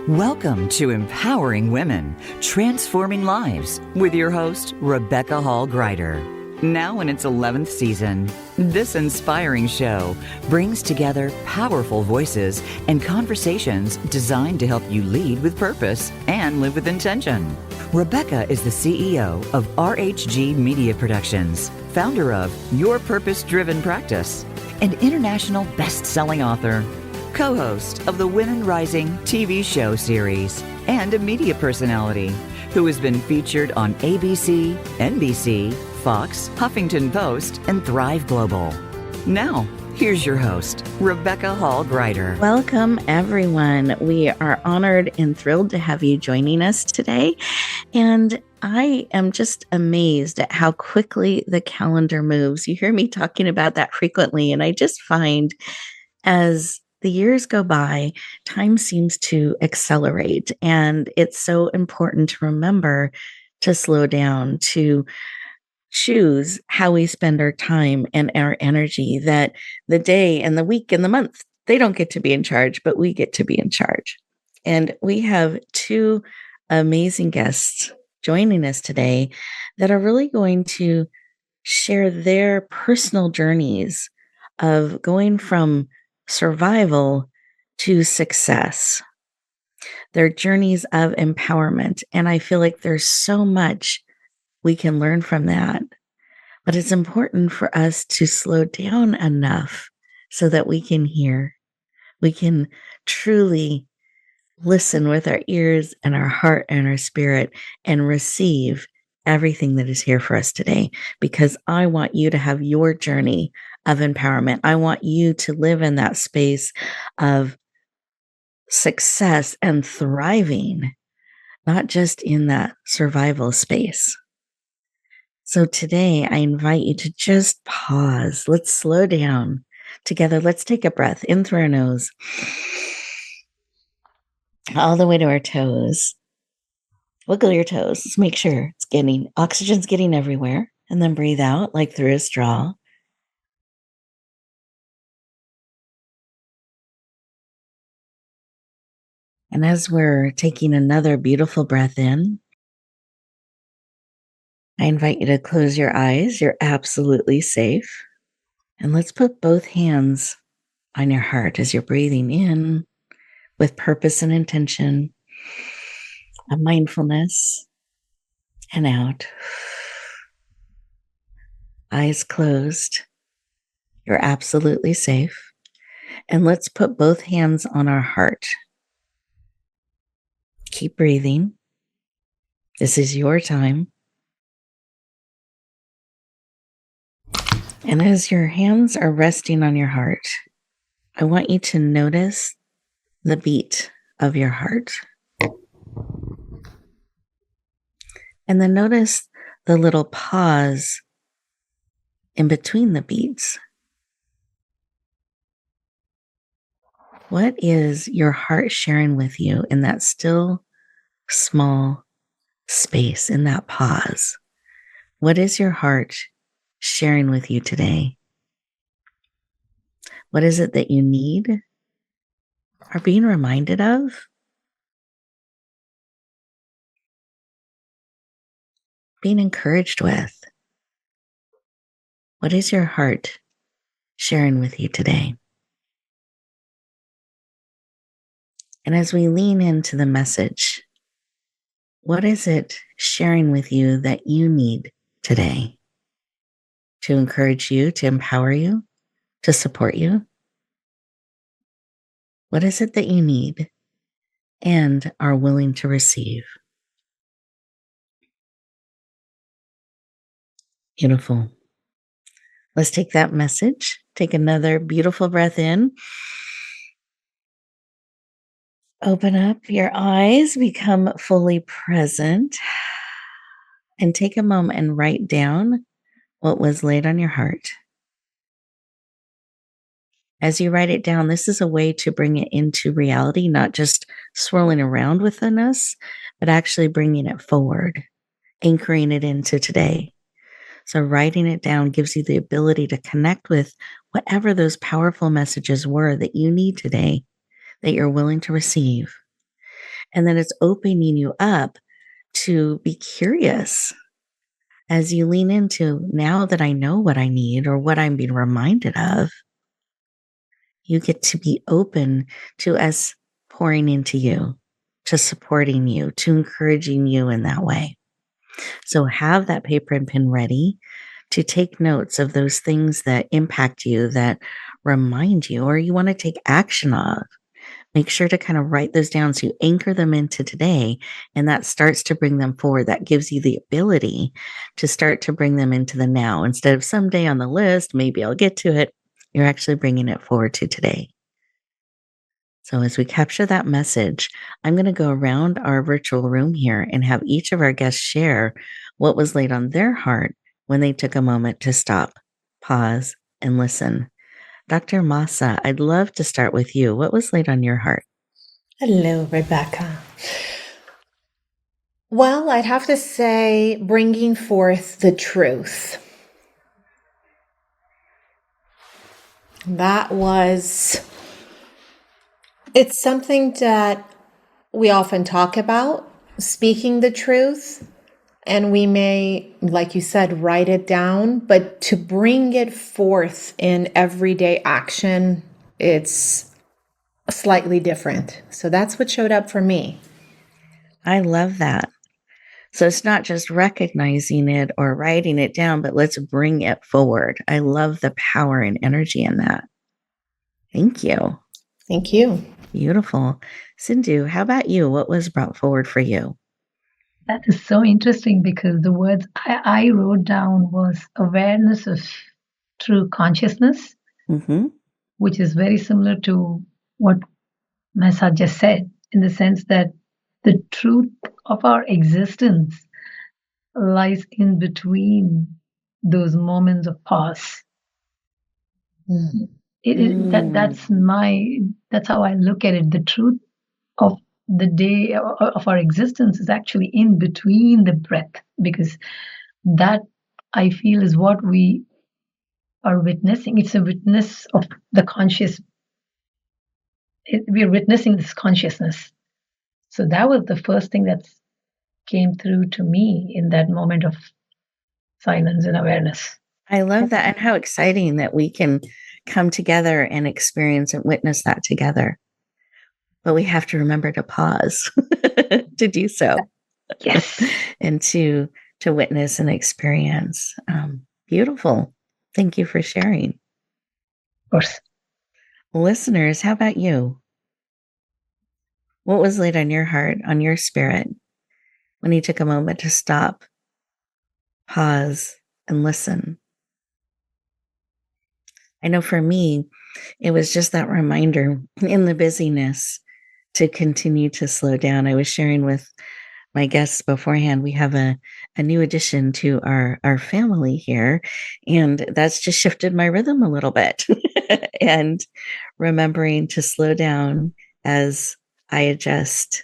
Welcome to Empowering Women, Transforming Lives with your host, Rebecca Hall Gruyter. Now in its 11th season, this inspiring show brings together powerful voices and conversations designed to help you lead with purpose and live with intention. Rebecca is the CEO of RHG Media Productions, founder of Your Purpose-Driven Practice, and international best-selling author, co-host of the Women Rising TV show series, and a media personality who has been featured on ABC, NBC, Fox, Huffington Post, and Thrive Global. Now, here's your host, Rebecca Hall Gruyter. Welcome, everyone. We are honored and thrilled to have you joining us today. And I am just amazed at how quickly the calendar moves. You hear me talking about that frequently, and I just find as the years go by, time seems to accelerate, and it's so important to remember to slow down, to choose how we spend our time and our energy, that the day and the week and the month, they don't get to be in charge, but we get to be in charge. And we have two amazing guests joining us today that are really going to share their personal journeys of going from survival to success, their journeys of empowerment. And I feel like there's so much we can learn from that. But it's important for us to slow down enough so that we can hear. We can truly listen with our ears and our heart and our spirit and receive everything that is here for us today, because I want you to have your journey of empowerment. I want you to live in that space of success and thriving, not just in that survival space. So today I invite you to just pause. Let's slow down together. Let's take a breath in through our nose, all the way to our toes. Wiggle your toes. Let's make sure oxygen's getting everywhere. And then breathe out like through a straw. And as we're taking another beautiful breath in, I invite you to close your eyes. You're absolutely safe. And let's put both hands on your heart as you're breathing in with purpose and intention, a mindfulness, and out. Eyes closed. You're absolutely safe. And let's put both hands on our heart. Keep breathing. This is your time. And as your hands are resting on your heart, I want you to notice the beat of your heart. And then notice the little pause in between the beats. What is your heart sharing with you in that still, small space, in that pause? What is your heart sharing with you today? What is it that you need or being reminded of? Being encouraged with? What is your heart sharing with you today? And as we lean into the message, what is it sharing with you that you need today to encourage you, to empower you, to support you? What is it that you need and are willing to receive? Beautiful. Let's take that message. Take another beautiful breath in. Open up your eyes, become fully present, and take a moment and write down what was laid on your heart. As you write it down, this is a way to bring it into reality, not just swirling around within us, but actually bringing it forward, anchoring it into today. So writing it down gives you the ability to connect with whatever those powerful messages were that you need today, that you're willing to receive. And then it's opening you up to be curious as you lean into, now that I know what I need or what I'm being reminded of, you get to be open to us pouring into you, to supporting you, to encouraging you in that way. So have that paper and pen ready to take notes of those things that impact you, that remind you, or you want to take action of. Make sure to kind of write those down so you anchor them into today, and that starts to bring them forward. That gives you the ability to start to bring them into the now. Instead of someday on the list, maybe I'll get to it, you're actually bringing it forward to today. So as we capture that message, I'm going to go around our virtual room here and have each of our guests share what was laid on their heart when they took a moment to stop, pause, and listen. Dr. Mahsa, I'd love to start with you. What was laid on your heart? Hello, Rebecca. Well, I'd have to say bringing forth the truth. It's something that we often talk about, speaking the truth. And we may, like you said, write it down, but to bring it forth in everyday action, it's slightly different. So that's what showed up for me. I love that. So it's not just recognizing it or writing it down, but let's bring it forward. I love the power and energy in that. Thank you. Thank you. Beautiful. Sindu, how about you? What was brought forward for you? That is so interesting because the words I wrote down was awareness of true consciousness, which is very similar to what Mahsa just said, in the sense that the truth of our existence lies in between those moments of pause. That's how I look at it. The truth of the day of our existence is actually in between the breath, because that, I feel, is what we are witnessing. It's a witness of the conscious. We are witnessing this consciousness. So that was the first thing that came through to me in that moment of silence and awareness. I love that. And how exciting that we can come together and experience and witness that together. But we have to remember to pause to do so. Yes. And to witness and experience. Beautiful. Thank you for sharing. Of course. Listeners, how about you? What was laid on your heart, on your spirit, when you took a moment to stop, pause, and listen? I know for me, it was just that reminder in the busyness to continue to slow down. I was sharing with my guests beforehand, we have a new addition to our family here, and that's just shifted my rhythm a little bit. And remembering to slow down as I adjust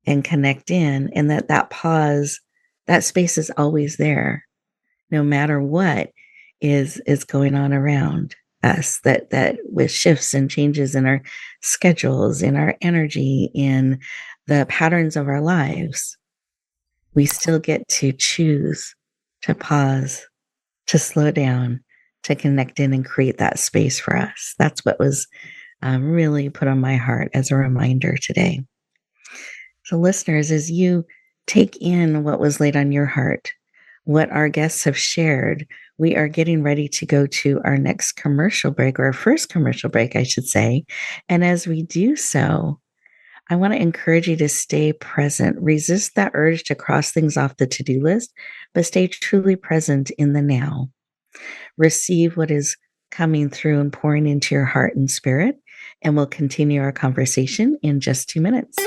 and connect in, and that pause, that space is always there, no matter what is going on around us, that with shifts and changes in our schedules, in our energy, in the patterns of our lives, we still get to choose to pause, to slow down, to connect in and create that space for us. That's what was really put on my heart as a reminder today. So listeners, as you take in what was laid on your heart, what our guests have shared, we are getting ready to go to our next commercial break, or our first commercial break, I should say. And as we do so, I want to encourage you to stay present. Resist that urge to cross things off the to-do list, but stay truly present in the now. Receive what is coming through and pouring into your heart and spirit, and we'll continue our conversation in just 2 minutes.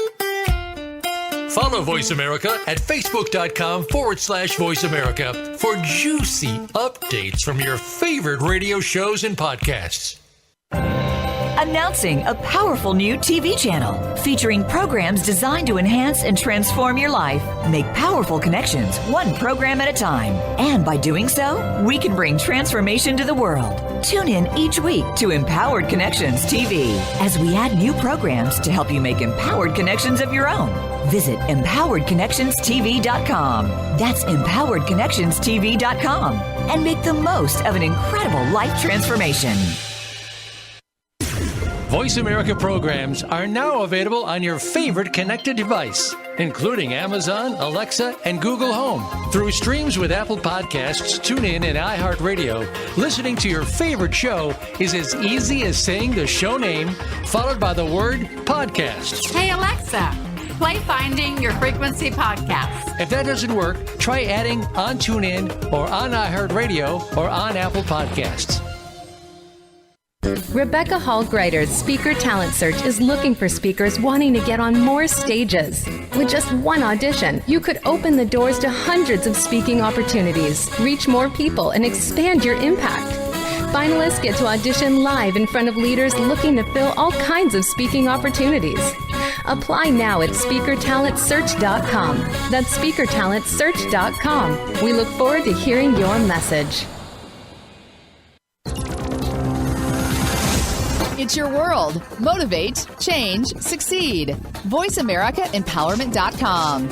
Follow Voice America at facebook.com/Voice America for juicy updates from your favorite radio shows and podcasts. Announcing a powerful new TV channel featuring programs designed to enhance and transform your life. Make powerful connections, one program at a time. And by doing so, we can bring transformation to the world. Tune in each week to Empowered Connections TV as we add new programs to help you make empowered connections of your own. Visit empoweredconnectionstv.com. That's empoweredconnectionstv.com. And make the most of an incredible life transformation. Voice America programs are now available on your favorite connected device, including Amazon, Alexa, and Google Home. Through streams with Apple Podcasts, TuneIn, and iHeartRadio, listening to your favorite show is as easy as saying the show name followed by the word podcast. Hey, Alexa, play Finding Your Frequency podcast. If that doesn't work, try adding on TuneIn or on iHeartRadio or on Apple Podcasts. Rebecca Hall Gruyter's Speaker Talent Search is looking for speakers wanting to get on more stages. With just one audition, you could open the doors to hundreds of speaking opportunities, reach more people, and expand your impact. Finalists get to audition live in front of leaders looking to fill all kinds of speaking opportunities. Apply now at speakertalentsearch.com. That's speakertalentsearch.com. We look forward to hearing your message. It's your world. Motivate, change, succeed. VoiceAmericaEmpowerment.com.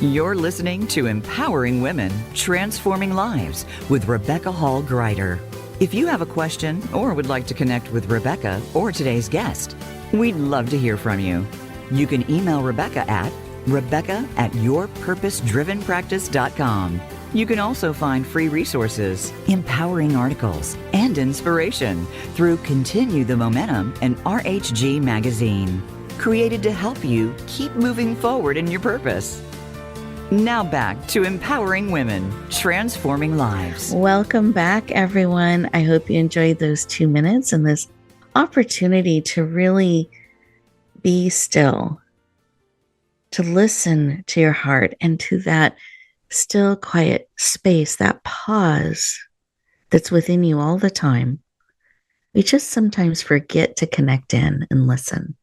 You're listening to Empowering Women, Transforming Lives with Rebecca Hall Gruyter. If you have a question or would like to connect with Rebecca or today's guest, we'd love to hear from you. You can email Rebecca at Rebecca@yourpurposedrivenpractice.com. You can also find free resources, empowering articles, and inspiration through Continue the Momentum and RHG Magazine, created to help you keep moving forward in your purpose. Now back to Empowering Women, Transforming Lives. Welcome back, everyone. I hope you enjoyed those 2 minutes and this opportunity to really be still, to listen to your heart and to that still, quiet space, that pause that's within you all the time. We just sometimes forget to connect in and listen.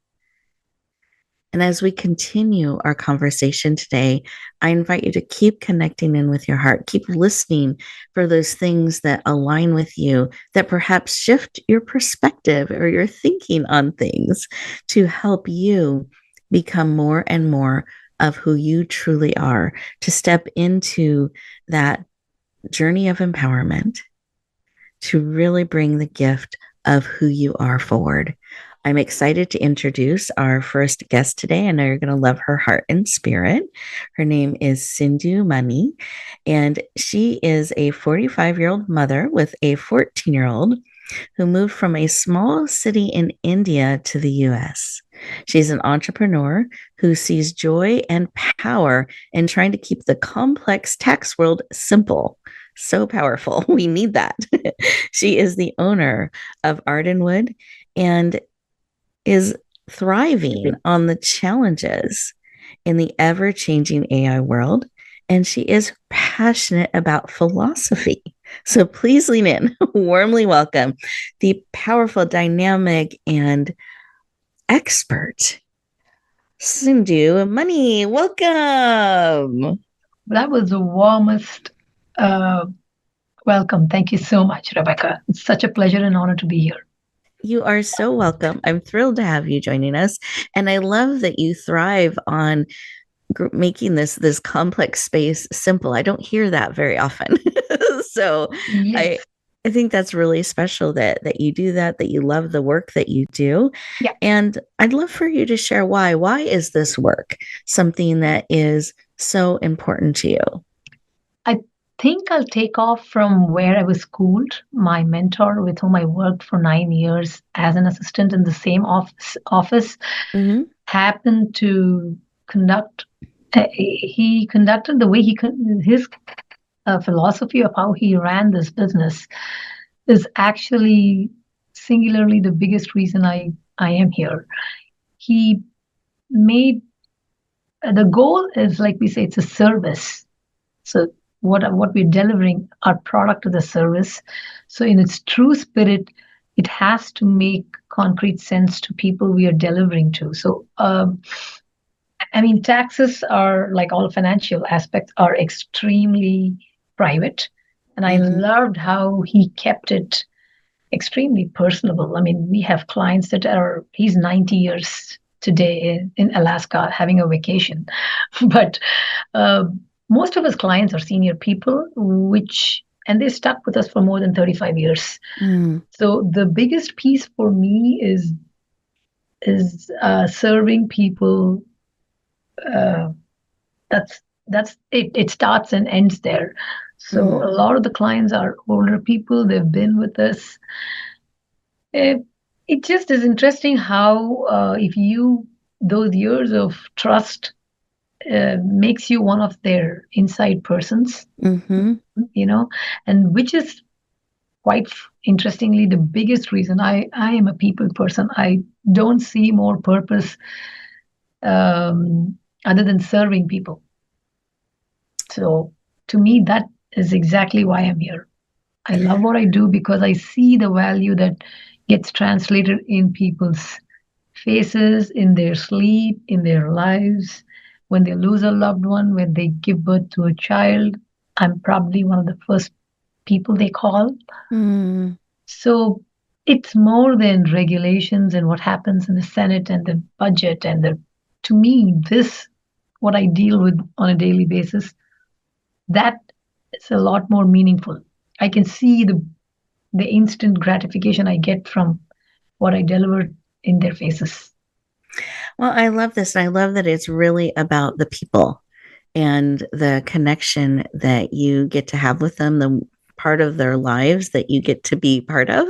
And as we continue our conversation today, I invite you to keep connecting in with your heart. Keep listening for those things that align with you, that perhaps shift your perspective or your thinking on things to help you become more and more of who you truly are, to step into that journey of empowerment, to really bring the gift of who you are forward. I'm excited to introduce our first guest today. I know you're going to love her heart and spirit. Her name is Sindu Mani, and she is a 45-year-old mother with a 14-year-old who moved from a small city in India to the US. She's an entrepreneur who sees joy and power in trying to keep the complex tax world simple. So powerful. We need that. She is the owner of Ardenwood and is thriving on the challenges in the ever-changing AI world. And she is passionate about philosophy. So please lean in, warmly welcome the powerful, dynamic, and expert, Sindu Mani. Welcome. That was the warmest welcome. Thank you so much, Rebecca. It's such a pleasure and honor to be here. You are so welcome. I'm thrilled to have you joining us. And I love that you thrive on making this complex space simple. I don't hear that very often. So yes. I think that's really special that you do that you love the work that you do. Yeah. And I'd love for you to share why. Why is this work something that is so important to you? I think I'll take off from where I was schooled. My mentor, with whom I worked for 9 years as an assistant in the same office mm-hmm. happened to conduct. He conducted the way his philosophy of how he ran this business is actually singularly the biggest reason I am here. He made the goal is, like we say, it's a service So what we're delivering, our product or the service. So in its true spirit, it has to make concrete sense to people we are delivering to. So I mean, taxes are, like all financial aspects, are extremely private. And I loved how he kept it extremely personable. I mean, we have clients he's 90 years today in Alaska having a vacation. But most of his clients are senior people, and they stuck with us for more than 35 years. So the biggest piece for me is serving people. That's it. It starts and ends there. So a lot of the clients are older people. They've been with us. It just is interesting how those years of trust makes you one of their inside persons, and which is quite interestingly the biggest reason I am a people person. I don't see more purpose other than serving people. So to me, that is exactly why I'm here. I love what I do because I see the value that gets translated in people's faces, in their sleep, in their lives. When they lose a loved one, when they give birth to a child, I'm probably one of the first people they call. So it's more than regulations and what happens in the Senate and the budget to me, what I deal with on a daily basis, that is a lot more meaningful. I can see the instant gratification I get from what I deliver in their faces. Well, I love this. I love that it's really about the people and the connection that you get to have with them, the part of their lives that you get to be part of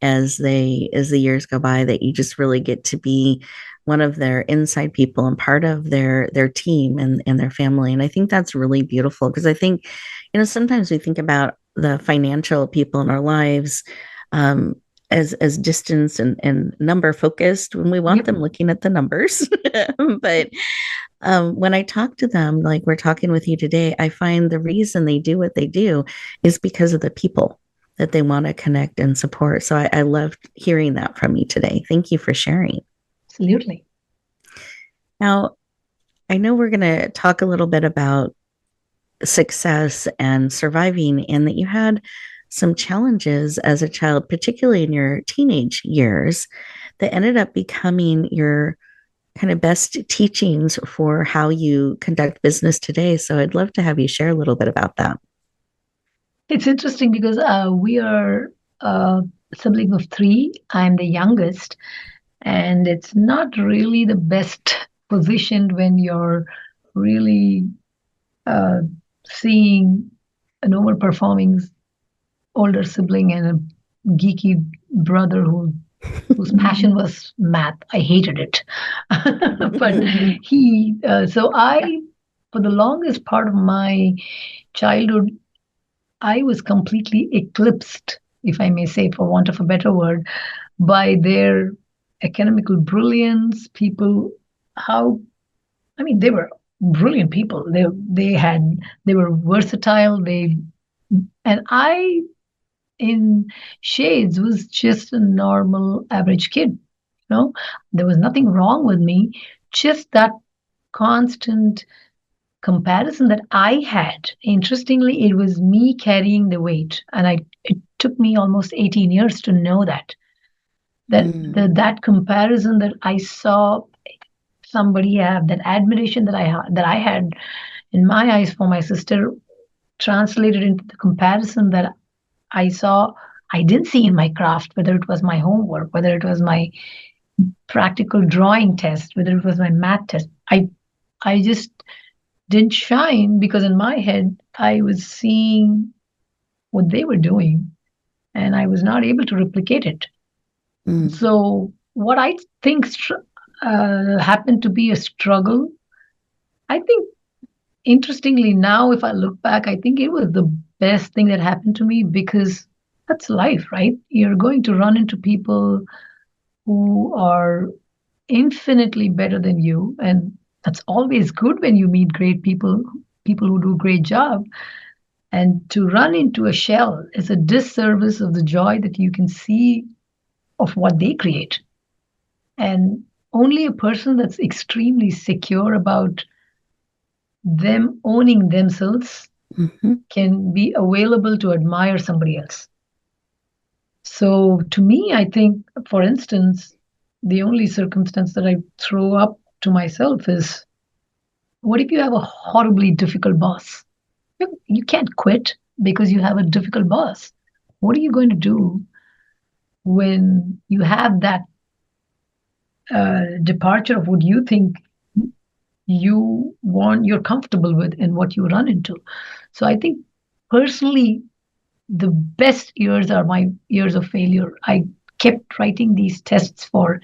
as the years go by, that you just really get to be one of their inside people and part of their team and their family. And I think that's really beautiful because I think, sometimes we think about the financial people in our lives as distance and number focused when we want them looking at the numbers. But when I talk to them, like we're talking with you today, I find the reason they do what they do is because of the people that they want to connect and support. So I loved hearing that from you today. Thank you for sharing. Absolutely. Now, I know we're going to talk a little bit about success and surviving, and that you had some challenges as a child, particularly in your teenage years, that ended up becoming your kind of best teachings for how you conduct business today. So I'd love to have you share a little bit about that. It's interesting because we are a sibling of 3. I'm the youngest, and it's not really the best positioned when you're really seeing an overperforming older sibling and a geeky brother whose passion was math. I hated it. But for the longest part of my childhood, I was completely eclipsed, if I may say, for want of a better word, by their academical brilliance. They were brilliant people. They were versatile. And I, in shades, was just a normal average kid. There was nothing wrong with me, just that constant comparison that I had. Interestingly, it was me carrying the weight, and it took me almost 18 years to know that comparison that I saw somebody have, that admiration that I had in my eyes for my sister, translated into the comparison that I saw I didn't see in my craft, whether it was my homework, whether it was my practical drawing test, whether it was my math test. I just didn't shine because in my head I was seeing what they were doing and I was not able to replicate it. So what I think happened to be a struggle, I think, interestingly, now if I look back, I think it was the best thing that happened to me, because that's life, right? You're going to run into people who are infinitely better than you, and that's always good when you meet great people people who do a great job. And to run into a shell is a disservice of the joy that you can see of what they create. And only a person that's extremely secure about them owning themselves can be available to admire somebody else. So to me, I think, for instance, the only circumstance that I throw up to myself is, what if you have a horribly difficult boss? You can't quit because you have a difficult boss. What are you going to do when you have that departure of what you think you're comfortable with and what you run into? So I think personally, the best years are my years of failure. I kept writing these tests for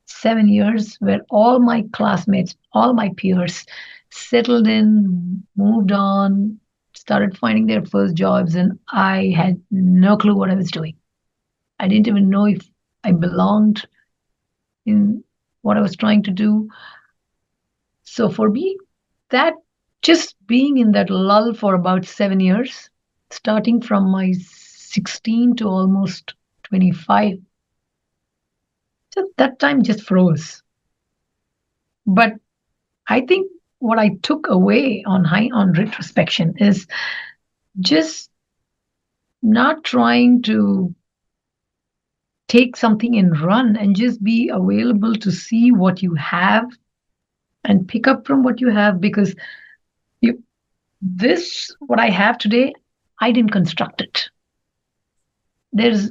7 years where all my classmates, all my peers settled in, moved on, started finding their first jobs, and I had no clue what I was doing. I didn't even know if I belonged in what I was trying to do. So for me, that just being in that lull for about 7 years, starting from my 16 to almost 25, that time just froze. But I think what I took away on retrospection is just not trying to take something and run, and just be available to see what you have and pick up from what you have, because what I have today, I didn't construct it. There's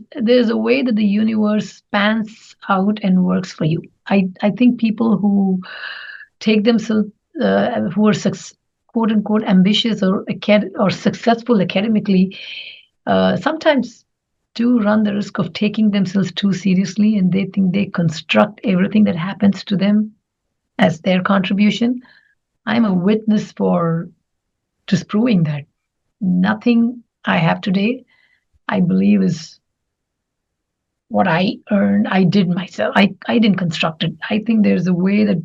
a way that the universe pans out and works for you. I think people who take themselves, who are quote unquote ambitious or successful academically, sometimes do run the risk of taking themselves too seriously, and they think they construct everything that happens to them as their contribution. I'm a witness for just proving that nothing I have today, I believe, is what I earned. I did myself. I didn't construct it. I think there's a way that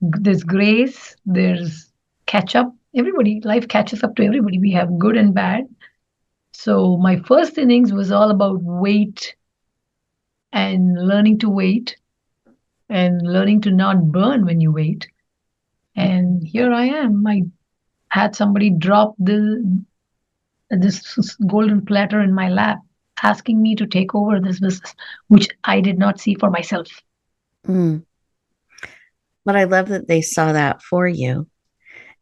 there's grace, there's catch up. Life catches up to everybody. We have good and bad. So my first innings was all about wait and learning to wait and learning to not burn when you wait. And here I am. I had somebody drop this golden platter in my lap, asking me to take over this business, which I did not see for myself. But I love that they saw that for you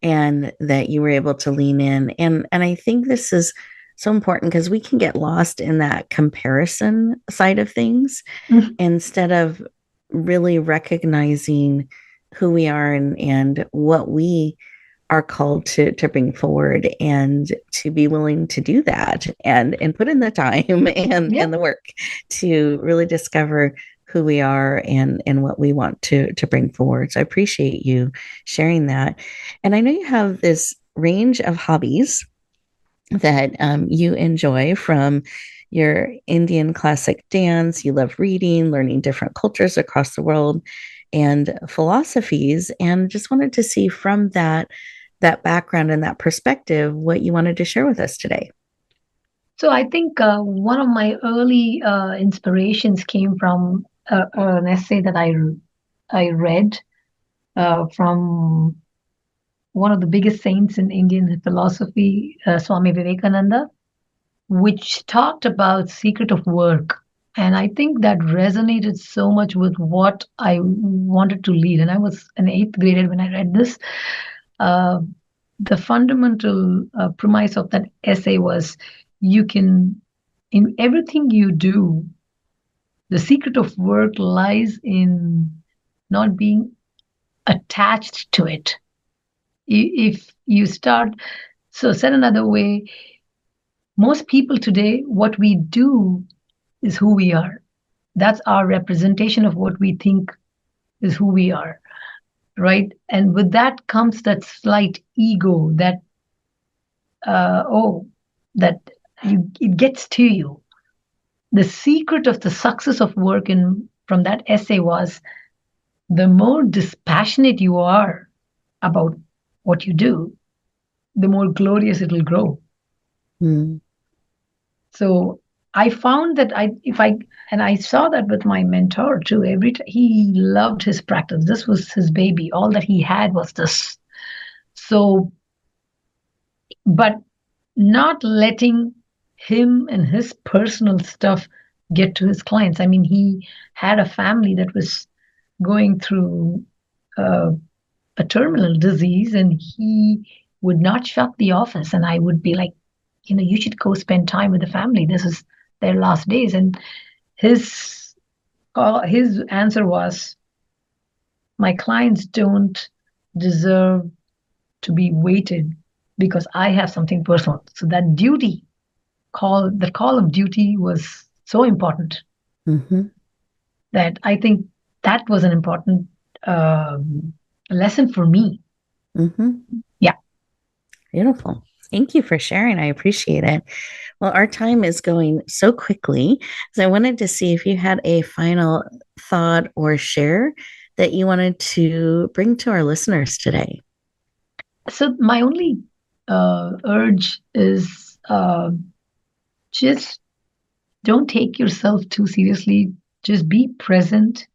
and that you were able to lean in. And I think this is so important because we can get lost in that comparison side of things instead of really recognizing who we are and what we are called to bring forward, and to be willing to do that and put in the time and the work to really discover who we are and what we want to bring forward. So I appreciate you sharing that. And I know you have this range of hobbies that you enjoy, from your Indian classic dance. You love reading, learning different cultures across the world and philosophies, and just wanted to see from that background and that perspective what you wanted to share with us today. So I think one of my early inspirations came from an essay that I read from one of the biggest saints in Indian philosophy, Swami Vivekananda, which talked about secret of work. And I think that resonated so much with what I wanted to lead. And I was an 8th grader when I read this. The fundamental premise of that essay was, you can, in everything you do, the secret of work lies in not being attached to it. If you start, so said another way, most people today, what we do is who we are. That's our representation of what we think is who we are, right? And with that comes that slight ego that, it gets to you. The secret of the success of work from that essay was, the more dispassionate you are about what you do, the more glorious it'll grow. Mm. So I found that I saw that with my mentor too. He loved his practice. This was his baby. All that he had was this. So, but not letting him and his personal stuff get to his clients. I mean, he had a family that was going through a terminal disease, and he would not shut the office. And I would be like, you should go spend time with the family. This is their last days. And his answer was, my clients don't deserve to be waited because I have something personal. So that the call of duty was so important that I think that was an important lesson for me. Yeah. Beautiful. Thank you for sharing. I appreciate it. Well, our time is going so quickly. So I wanted to see if you had a final thought or share that you wanted to bring to our listeners today. So my only urge is just don't take yourself too seriously. Just be present,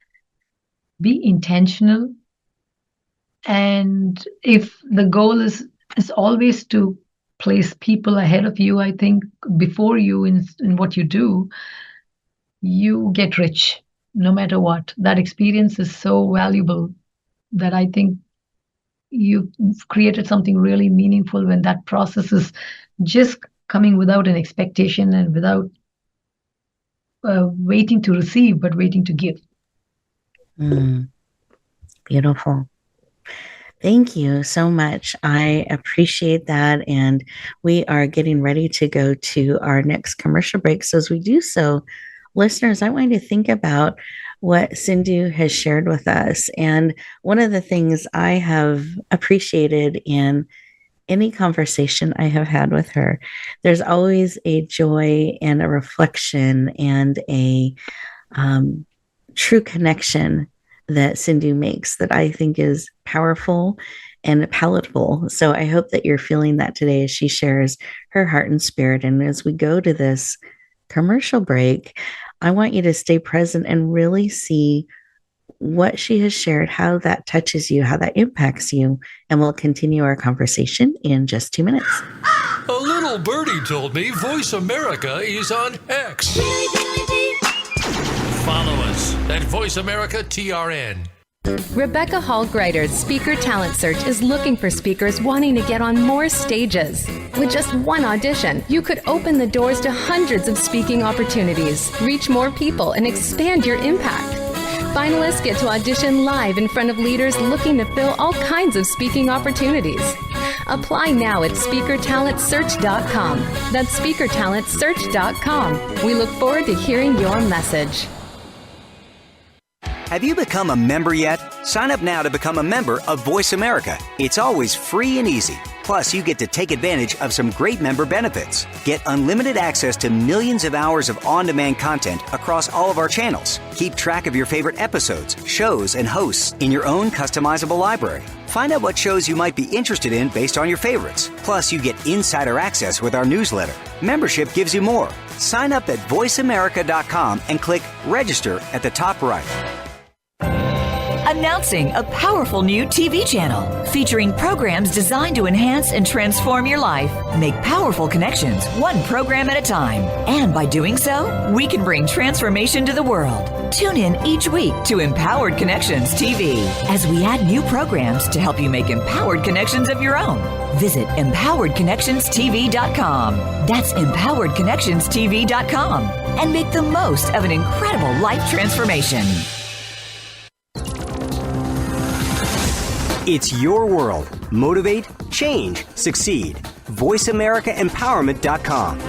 be intentional. And if the goal is always to place people ahead of you, I think before you in what you do, you get rich no matter what. That experience is so valuable that I think you've created something really meaningful when that process is just coming without an expectation and without waiting to receive, but waiting to give. Beautiful. Thank you so much. I appreciate that. And we are getting ready to go to our next commercial break. So as we do so, listeners, I want you to think about what Sindu has shared with us. And one of the things I have appreciated in any conversation I have had with her, there's always a joy and a reflection and a true connection that Sindu makes that I think is powerful and palatable. So I hope that you're feeling that today as she shares her heart and spirit. And as we go to this commercial break, I want you to stay present and really see what she has shared, how that touches you, how that impacts you. And we'll continue our conversation in just 2 minutes. A little birdie told me Voice America is on X. Follow us at Voice America TRN. Rebecca Hall Gruyter's Speaker Talent Search is looking for speakers wanting to get on more stages. With just one audition, you could open the doors to hundreds of speaking opportunities, reach more people, and expand your impact. Finalists get to audition live in front of leaders looking to fill all kinds of speaking opportunities. Apply now at speakertalentsearch.com. That's speakertalentsearch.com. We look forward to hearing your message. Have you become a member yet? Sign up now to become a member of Voice America. It's always free and easy. Plus, you get to take advantage of some great member benefits. Get unlimited access to millions of hours of on-demand content across all of our channels. Keep track of your favorite episodes, shows, and hosts in your own customizable library. Find out what shows you might be interested in based on your favorites. Plus, you get insider access with our newsletter. Membership gives you more. Sign up at voiceamerica.com and click register at the top right. Announcing a powerful new TV channel featuring programs designed to enhance and transform your life. Make powerful connections, one program at a time. And by doing so, we can bring transformation to the world. Tune in each week to Empowered Connections TV as we add new programs to help you make empowered connections of your own. Visit empoweredconnectionstv.com. That's empoweredconnectionstv.com. And make the most of an incredible life transformation. It's your world. Motivate, change, succeed. VoiceAmericaEmpowerment.com.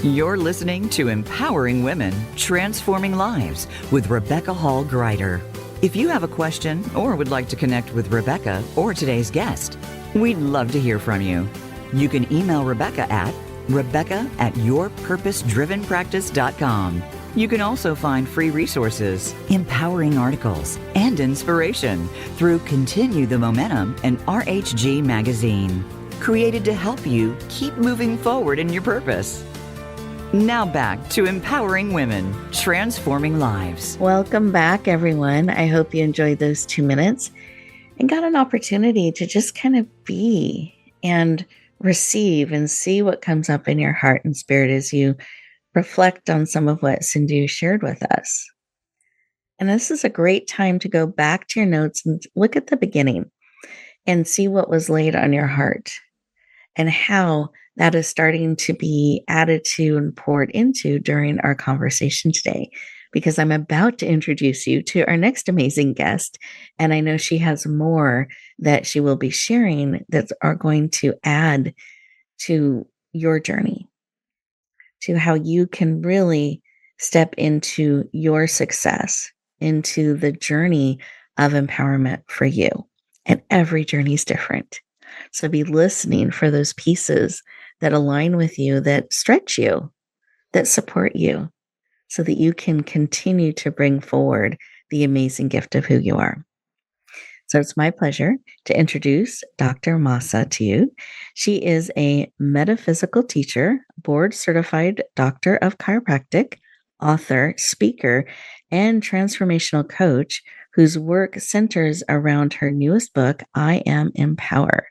You're listening to Empowering Women, Transforming Lives with Rebecca Hall Gruyter. If you have a question or would like to connect with Rebecca or today's guest, we'd love to hear from you. You can email Rebecca at Rebecca@yourpurposedrivenpractice.com. You can also find free resources, empowering articles, and inspiration through Continue the Momentum and RHG Magazine, created to help you keep moving forward in your purpose. Now back to Empowering Women, Transforming Lives. Welcome back, everyone. I hope you enjoyed those 2 minutes and got an opportunity to just kind of be and receive and see what comes up in your heart and spirit as you reflect on some of what Sindu shared with us. And this is a great time to go back to your notes and look at the beginning and see what was laid on your heart and how that is starting to be added to and poured into during our conversation today. Because I'm about to introduce you to our next amazing guest. And I know she has more that she will be sharing that are going to add to your journey, to how you can really step into your success, into the journey of empowerment for you. And every journey is different. So be listening for those pieces that align with you, that stretch you, that support you, so that you can continue to bring forward the amazing gift of who you are. So it's my pleasure to introduce Dr. Mahsa to you. She is a metaphysical teacher, board-certified doctor of chiropractic, author, speaker, and transformational coach whose work centers around her newest book, I Am Empower.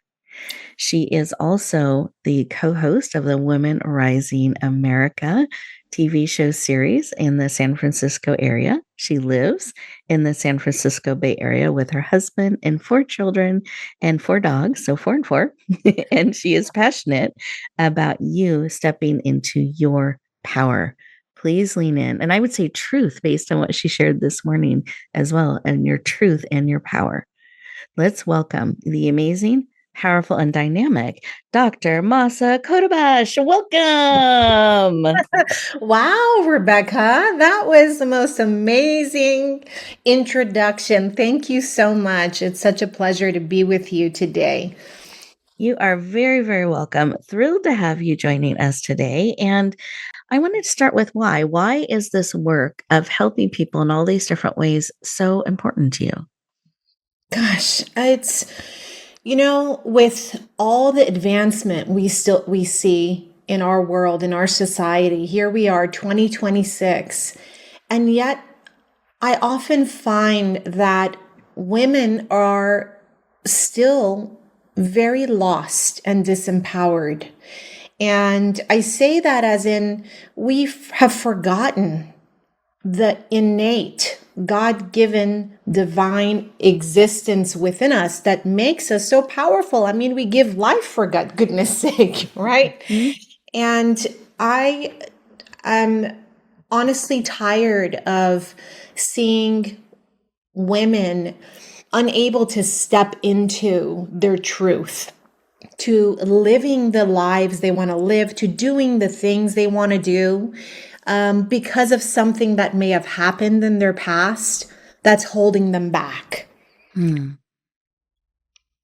She is also the co-host of the Women Rising America TV show series in the San Francisco area. She lives in the San Francisco Bay Area with her husband and 4 children and 4 dogs, so 4 and 4. And she is passionate about you stepping into your power. Please lean in. And I would say truth based on what she shared this morning as well, and your truth and your power. Let's welcome the amazing, powerful, and dynamic Dr. Mahsa Khodabakhsh. Welcome. Wow, Rebecca, that was the most amazing introduction. Thank you so much. It's such a pleasure to be with you today. You are very, very welcome. Thrilled to have you joining us today. And I wanted to start with why. Why is this work of helping people in all these different ways so important to you? Gosh, it's, with all the advancement we see in our world, in our society, here we are, 2026. And yet I often find that women are still very lost and disempowered. And I say that as in we have forgotten the innate, God-given, divine existence within us that makes us so powerful. I mean, we give life for goodness sake, right? Mm-hmm. And I am honestly tired of seeing women unable to step into their truth, to living the lives they want to live, to doing the things they want to do, because of something that may have happened in their past that's holding them back.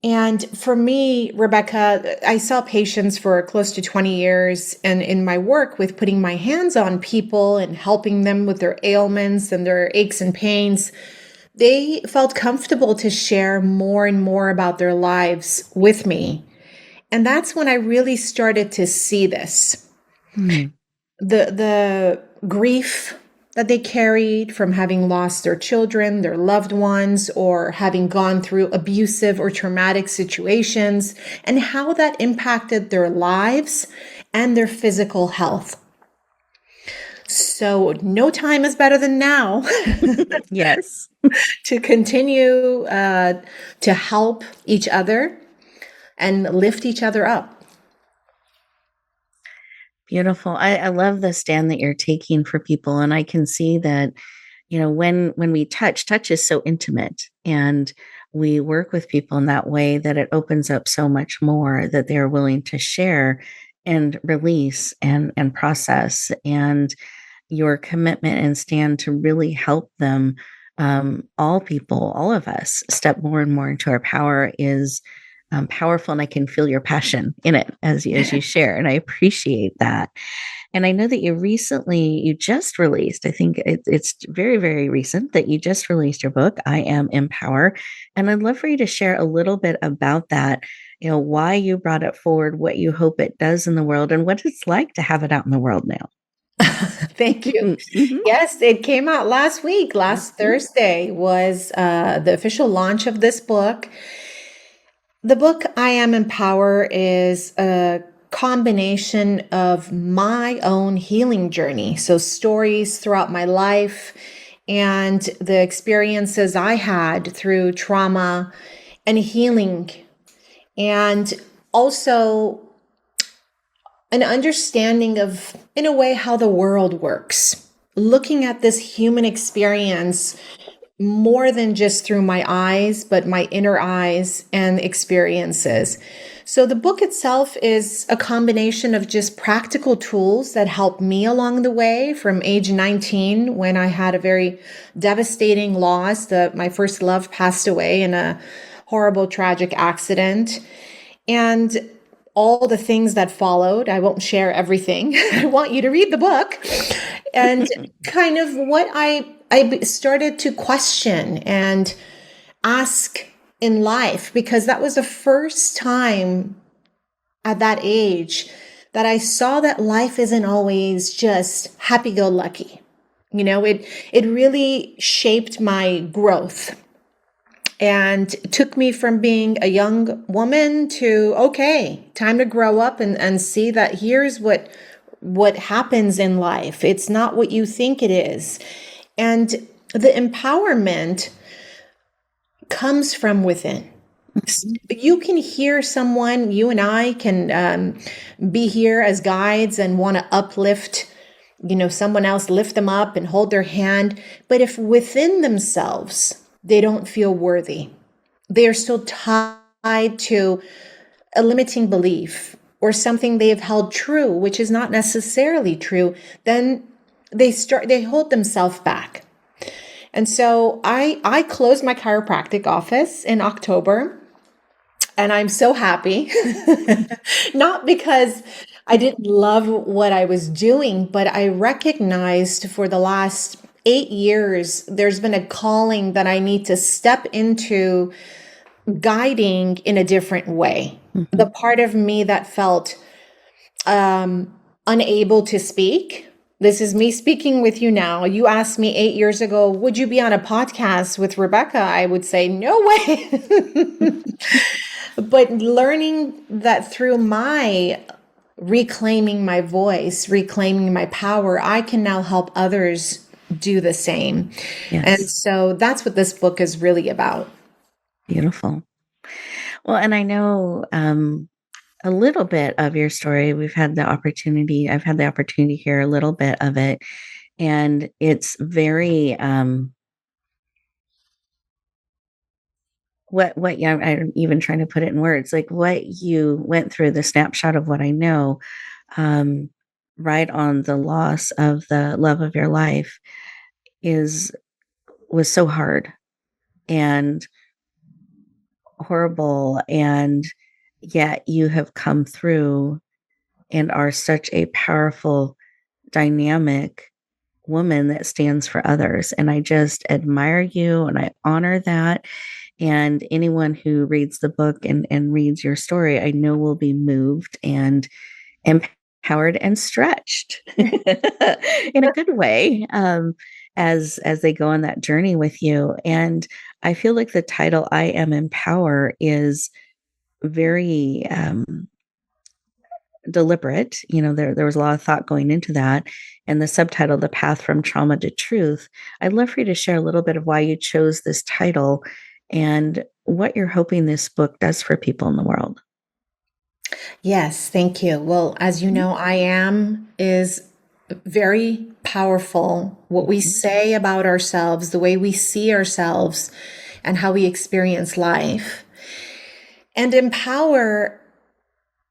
And for me, Rebecca, I saw patients for close to 20 years. And in my work with putting my hands on people and helping them with their ailments and their aches and pains, they felt comfortable to share more and more about their lives with me. And that's when I really started to see this. The grief that they carried from having lost their children, their loved ones, or having gone through abusive or traumatic situations, and how that impacted their lives and their physical health. So no time is better than now. Yes. To continue to help each other and lift each other up. Beautiful. I love the stand that you're taking for people. And I can see that, when we touch is so intimate, and we work with people in that way that it opens up so much more that they're willing to share and release and process. And your commitment and stand to really help them, all people, all of us, step more and more into our power is powerful, and I can feel your passion in it as you share, and I appreciate that. And I know that you just released, I think it's very, very recent that you just released your book, I Am Empower. And I'd love for you to share a little bit about that, why you brought it forward, what you hope it does in the world, and what it's like to have it out in the world now. Thank you. Mm-hmm. Yes, it came out last week. Last Thursday was the official launch of this book. The book, I Am Empower, is a combination of my own healing journey. So stories throughout my life and the experiences I had through trauma and healing. And also an understanding of, in a way, how the world works. Looking at this human experience more than just through my eyes, but my inner eyes and experiences. So the book itself is a combination of just practical tools that helped me along the way from age 19, when I had a very devastating loss. My first love passed away in a horrible, tragic accident. And all the things that followed. I won't share everything. I want you to read the book. And kind of what I started to question and ask in life, because that was the first time at that age that I saw that life isn't always just happy-go-lucky. It really shaped my growth. And it took me from being a young woman to, okay, time to grow up and see that here's what happens in life. It's not what you think it is. And the empowerment comes from within. You can hear someone, you and I can be here as guides and want to uplift, someone else, lift them up and hold their hand. But if within themselves, they don't feel worthy, they are still tied to a limiting belief or something they have held true, which is not necessarily true, then they hold themselves back. And so I closed my chiropractic office in October, and I'm so happy, not because I didn't love what I was doing, but I recognized for the last 8 years, there's been a calling that I need to step into, guiding in a different way. Mm-hmm. The part of me that felt unable to speak. This is me speaking with you now. You asked me 8 years ago, would you be on a podcast with Rebecca? I would say, no way. But learning that through my reclaiming my voice, reclaiming my power, I can now help others do the same. Yes. And so that's what this book is really about. Beautiful. Well, and I know a little bit of your story. I've had the opportunity to hear a little bit of it. And it's very, I'm even trying to put it in words, like what you went through, the snapshot of what I know, right on the loss of the love of your life was so hard and horrible. And yet you have come through and are such a powerful, dynamic woman that stands for others. And I just admire you and I honor that. And anyone who reads the book and reads your story, I know will be moved and empowered and stretched in a good way as they go on that journey with you. And I feel like the title I Am Empower is very deliberate. There was a lot of thought going into that. And the subtitle, The Path from Trauma to Truth, I'd love for you to share a little bit of why you chose this title and what you're hoping this book does for people in the world. Yes, thank you. Well, as you know, I Am is very powerful. What we say about ourselves, the way we see ourselves, and how we experience life. And empower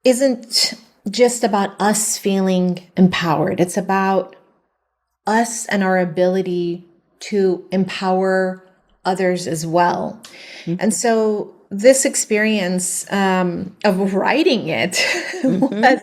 isn't just about us feeling empowered. It's about us and our ability to empower others as well. Mm-hmm. And so this experience of writing it was,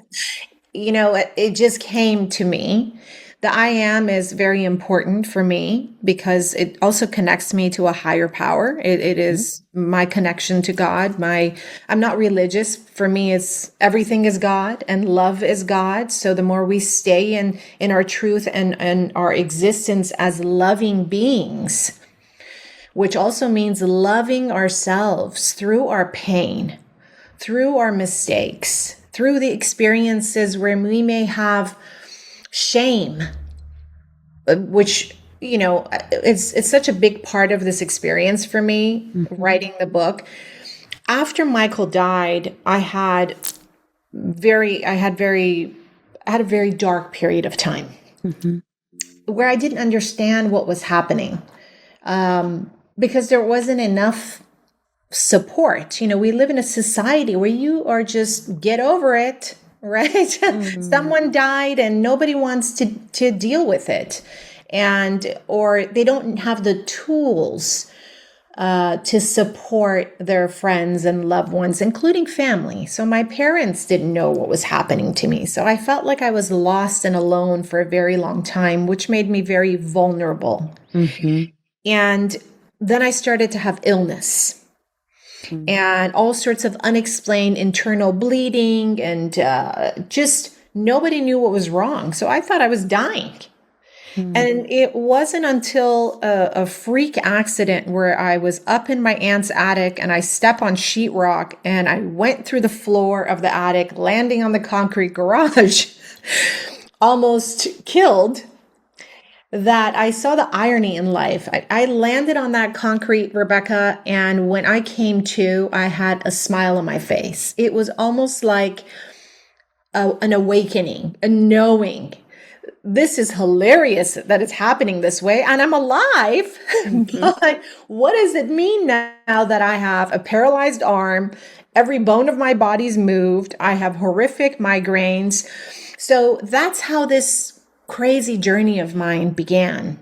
it just came to me. The I am is very important for me because it also connects me to a higher power. It is my connection to God. I'm not religious. For me, it's everything is God and love is God. So the more we stay in our truth and our existence as loving beings, which also means loving ourselves through our pain, through our mistakes, through the experiences where we may have shame, which, it's such a big part of this experience for me, writing the book. After Michael died, I had a very dark period of time where I didn't understand what was happening. Because there wasn't enough support. We live in a society where you are just get over it, right? Someone died and nobody wants to deal with it. Or they don't have the tools to support their friends and loved ones, including family. So my parents didn't know what was happening to me. So I felt like I was lost and alone for a very long time, which made me very vulnerable. And then I started to have illness and all sorts of unexplained internal bleeding, and just nobody knew what was wrong. So I thought I was dying. And it wasn't until a freak accident where I was up in my aunt's attic and I stepped on sheetrock and I went through the floor of the attic, landing on the concrete garage, almost killed, that I saw the irony in life. I landed on that concrete, Rebecca, and when I came to, I had a smile on my face. It was almost like an awakening, a knowing. This is hilarious that it's happening this way, and I'm alive. But what does it mean now that I have a paralyzed arm? Every bone of my body's moved. I have horrific migraines. So that's how this crazy journey of mine began.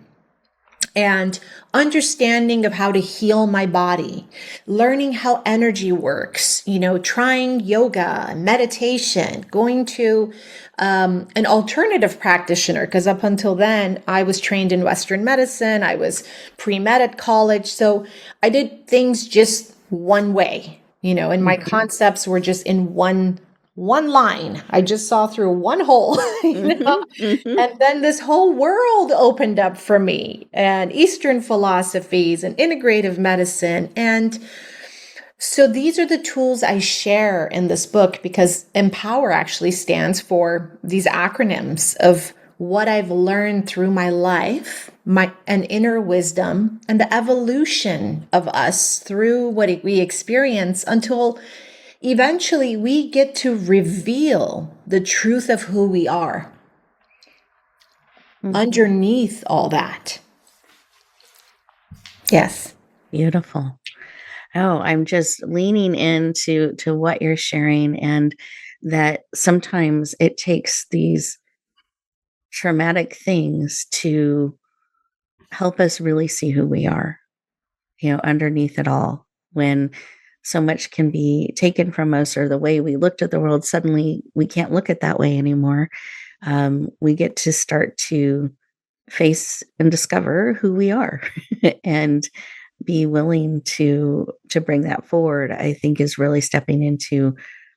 And understanding of how to heal my body, learning how energy works, trying yoga, meditation, going to an alternative practitioner, because up until then I was trained in Western medicine. I was pre-med at college. So I did things just one way, and my concepts were just in one line. I just saw through one hole, and then this whole world opened up for me, and Eastern philosophies and integrative medicine. And so these are the tools I share in this book, because Empower actually stands for these acronyms of what I've learned through my life, an inner wisdom, and the evolution of us through what we experience until eventually we get to reveal the truth of who we are underneath all that. Yes. Beautiful. Oh, I'm just leaning into what you're sharing, and that sometimes it takes these traumatic things to help us really see who we are, underneath it all. When so much can be taken from us, or the way we looked at the world, suddenly we can't look at that way anymore. We get to start to face and discover who we are and be willing to bring that forward, I think, is really stepping into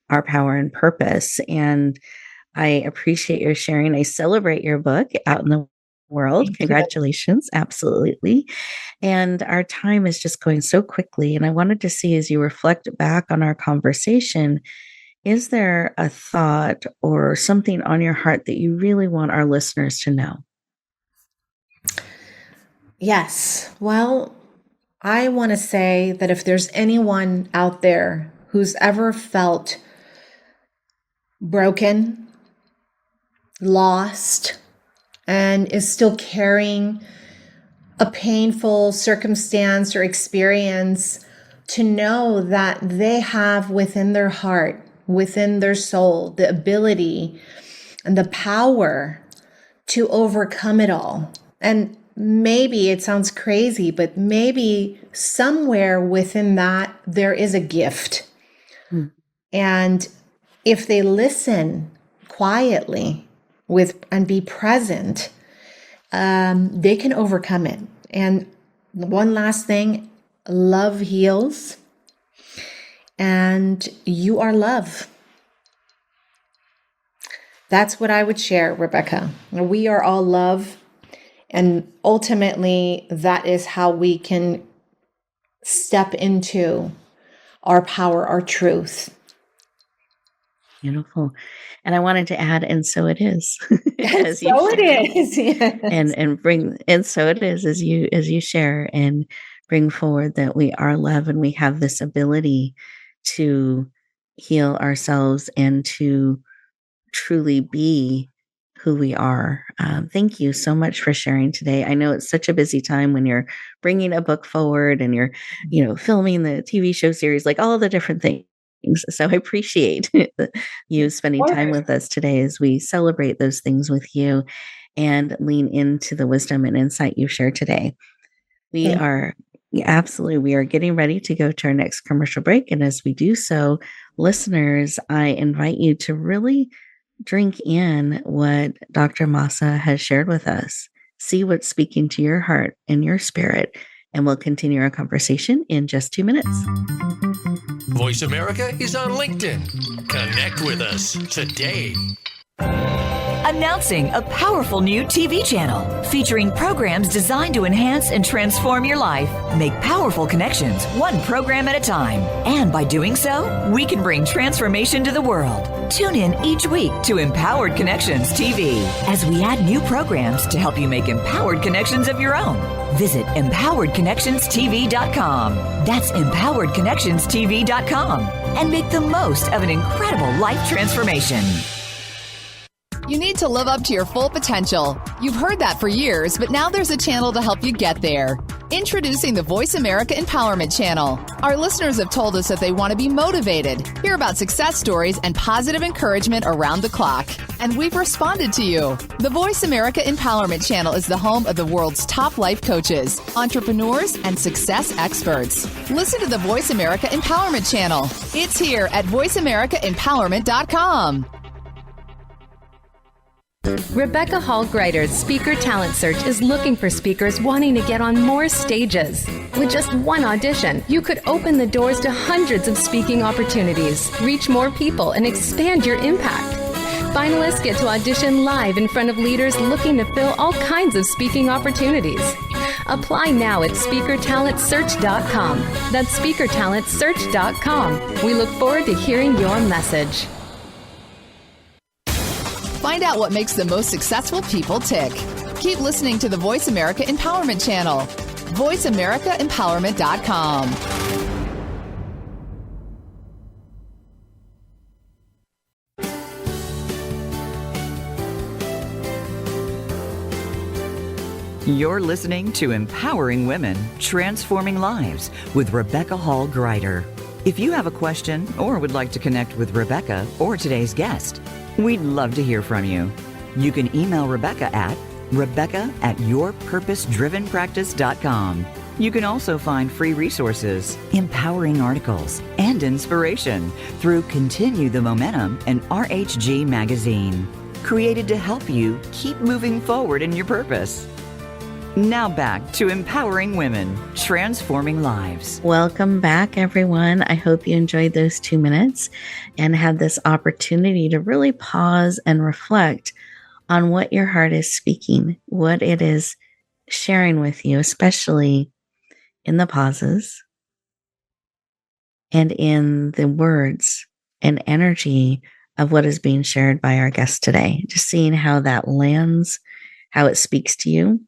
our power and purpose. And I appreciate your sharing. I celebrate your book out in the world. Thank Congratulations. You. Absolutely. And our time is just going so quickly. And I wanted to see, as you reflect back on our conversation, is there a thought or something on your heart that you really want our listeners to know? Yes. Well, I want to say that if there's anyone out there who's ever felt broken, lost, and is still carrying a painful circumstance or experience, to know that they have within their heart, within their soul, the ability and the power to overcome it all. And maybe it sounds crazy, but maybe somewhere within that, there is a gift. And if they listen quietly and be present, they can overcome it. And one last thing, love heals, and you are love. That's what I would share, Rebecca. We are all love. And ultimately, that is how we can step into our power, our truth. Beautiful. And I wanted to add, and so it is. And so it is. Yes. And so it is as you share and bring forward that we are love and we have this ability to heal ourselves and to truly be who we are. Thank you so much for sharing today. I know it's such a busy time when you're bringing a book forward and you're, filming the TV show series, like all the different things. So I appreciate you spending time with us today as we celebrate those things with you and lean into the wisdom and insight you've shared today. We are getting ready to go to our next commercial break. And as we do so, listeners, I invite you to really drink in what Dr. Mahsa has shared with us. See what's speaking to your heart and your spirit, and we'll continue our conversation in just 2 minutes. Voice America is on LinkedIn. Connect with us today. Announcing a powerful new TV channel featuring programs designed to enhance and transform your life. Make powerful connections, one program at a time. And by doing so, we can bring transformation to the world. Tune in each week to Empowered Connections TV as we add new programs to help you make empowered connections of your own. Visit empoweredconnectionstv.com. That's empoweredconnectionstv.com. And make the most of an incredible life transformation. You need to live up to your full potential. You've heard that for years, but now there's a channel to help you get there. Introducing the Voice America Empowerment Channel. Our listeners have told us that they want to be motivated, hear about success stories, and positive encouragement around the clock. And we've responded to you. The Voice America Empowerment Channel is the home of the world's top life coaches, entrepreneurs, and success experts. Listen to the Voice America Empowerment Channel. It's here at voiceamericaempowerment.com. Rebecca Hall Gruyter's Speaker Talent Search is looking for speakers wanting to get on more stages. With just one audition, you could open the doors to hundreds of speaking opportunities, reach more people, and expand your impact. Finalists get to audition live in front of leaders looking to fill all kinds of speaking opportunities. Apply now at speakertalentsearch.com. That's speakertalentsearch.com. We look forward to hearing your message. Find out what makes the most successful people tick. Keep listening to the Voice America Empowerment Channel. VoiceAmericaEmpowerment.com. You're listening to Empowering Women, Transforming Lives with Rebecca Hall Gruyter. If you have a question or would like to connect with Rebecca or today's guest, we'd love to hear from you. You can email Rebecca at rebecca@yourpurposedrivenpractice.com. You can also find free resources, empowering articles, and inspiration through Continue the Momentum and RHG Magazine, created to help you keep moving forward in your purpose. Now back to Empowering Women, Transforming Lives. Welcome back, everyone. I hope you enjoyed those 2 minutes and had this opportunity to really pause and reflect on what your heart is speaking, what it is sharing with you, especially in the pauses and in the words and energy of what is being shared by our guest today. Just seeing how that lands, how it speaks to you.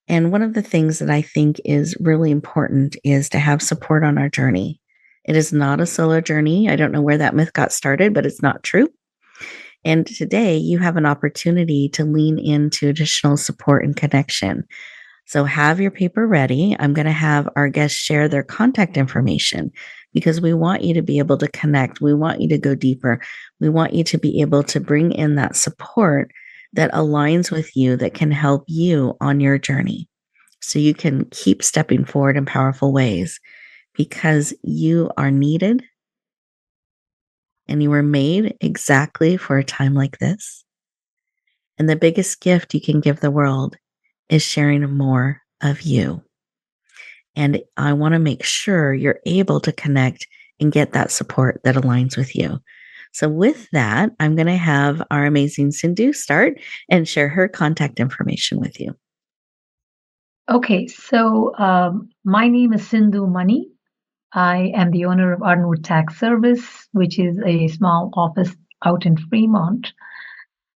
And one of the things that I think is really important is to have support on our journey. It is not a solo journey. I don't know where that myth got started, but it's not true. And today you have an opportunity to lean into additional support and connection. So have your paper ready. I'm going to have our guests share their contact information because we want you to be able to connect. We want you to go deeper. We want you to be able to bring in that support that aligns with you, that can help you on your journey. so you can keep stepping forward in powerful ways, because you are needed and you were made exactly for a time like this. And the biggest gift you can give the world is sharing more of you. And I want to make sure you're able to connect and get that support that aligns with you. So with that, I'm going to have our amazing Sindu start and share her contact information with you. Okay, so my name is Sindu Mani. I am the owner of Arnwood Tax Service, which is a small office out in Fremont.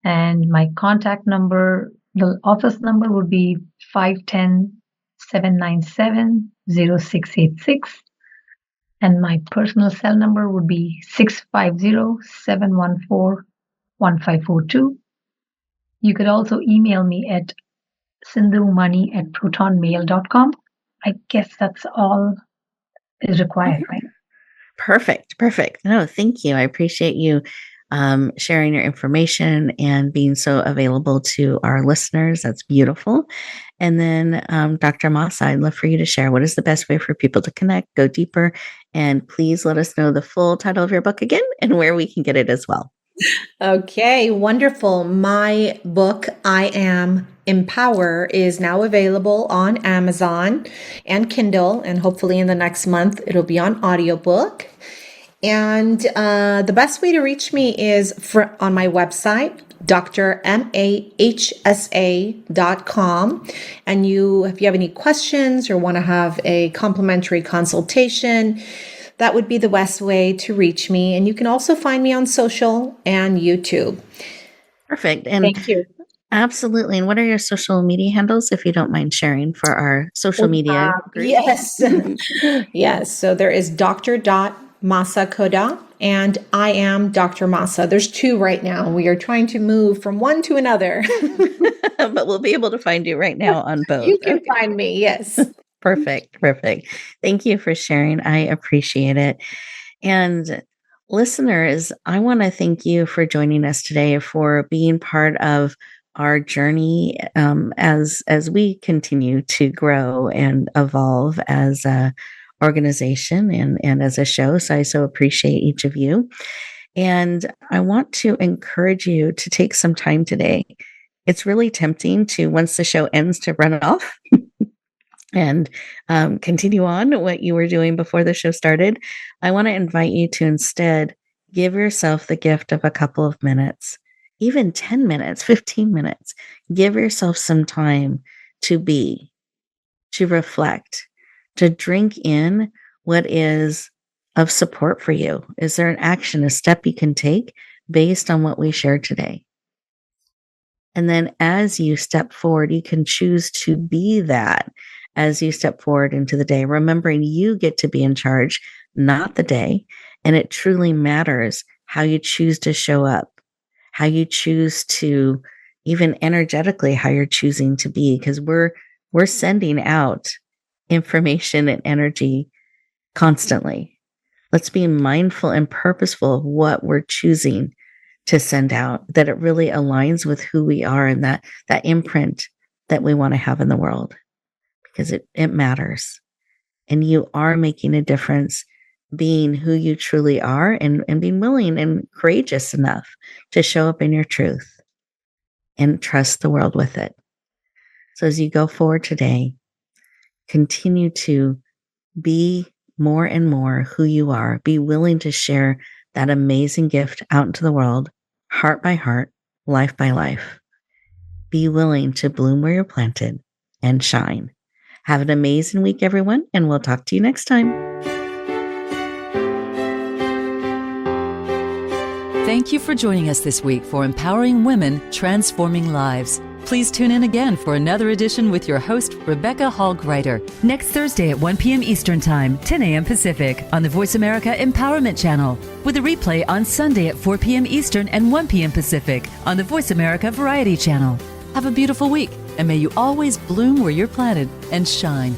And my contact number, the office number would be 510-797-0686. And my personal cell number would be 650-714-1542. You could also email me at sindumani@protonmail.com. I guess that's all is required, right? Perfect. No, thank you. I appreciate you sharing your information and being so available to our listeners. That's beautiful. And then, Dr. Mahsa, I'd love for you to share what is the best way for people to connect, go deeper, and please let us know the full title of your book again and where we can get it as well. Okay, wonderful. My book, I Am Empower, is now available on Amazon and Kindle, and hopefully in the next month it'll be on audiobook. And the best way to reach me is on my website, drmahsa.com. And if you have any questions or want to have a complimentary consultation, that would be the best way to reach me. And you can also find me on social and YouTube. Perfect. And thank you. Absolutely. And what are your social media handles, if you don't mind sharing for our social media group? Yes. Yes. So there is Dr. Mahsa Khoda and I Am Dr. Mahsa. There's two right now. We are trying to move from one to another. But we'll be able to find you right now on both. You can find me. Yes. Perfect. Thank you for sharing. I appreciate it. And listeners, I want to thank you for joining us today, for being part of our journey as we continue to grow and evolve as a organization and as a show. So I so appreciate each of you. And I want to encourage you to take some time today. It's really tempting to, once the show ends, to run it off and continue on what you were doing before the show started. I want to invite you to instead give yourself the gift of a couple of minutes, even 10 minutes, 15 minutes. Give yourself some time to be, to reflect, to drink in what is of support for you. Is there an action, a step you can take based on what we shared today? And then as you step forward, you can choose to be that as you step forward into the day, remembering you get to be in charge, not the day. And it truly matters how you choose to show up, how you choose to, even energetically, how you're choosing to be, because we're sending out information and energy constantly. Let's be mindful and purposeful of what we're choosing to send out, that it really aligns with who we are and that imprint that we want to have in the world, because it matters. And you are making a difference being who you truly are and being willing and courageous enough to show up in your truth and trust the world with it. So as you go forward today, continue to be more and more who you are. Be willing to share that amazing gift out into the world, heart by heart, life by life. Be willing to bloom where you're planted and shine. Have an amazing week, everyone, and we'll talk to you next time. Thank you for joining us this week for Empowering Women, Transforming Lives. Please tune in again for another edition with your host, Rebecca Hall Gruyter, next Thursday at 1 p.m. Eastern Time, 10 a.m. Pacific, on the Voice America Empowerment Channel, with a replay on Sunday at 4 p.m. Eastern and 1 p.m. Pacific on the Voice America Variety Channel. Have a beautiful week, and may you always bloom where you're planted and shine.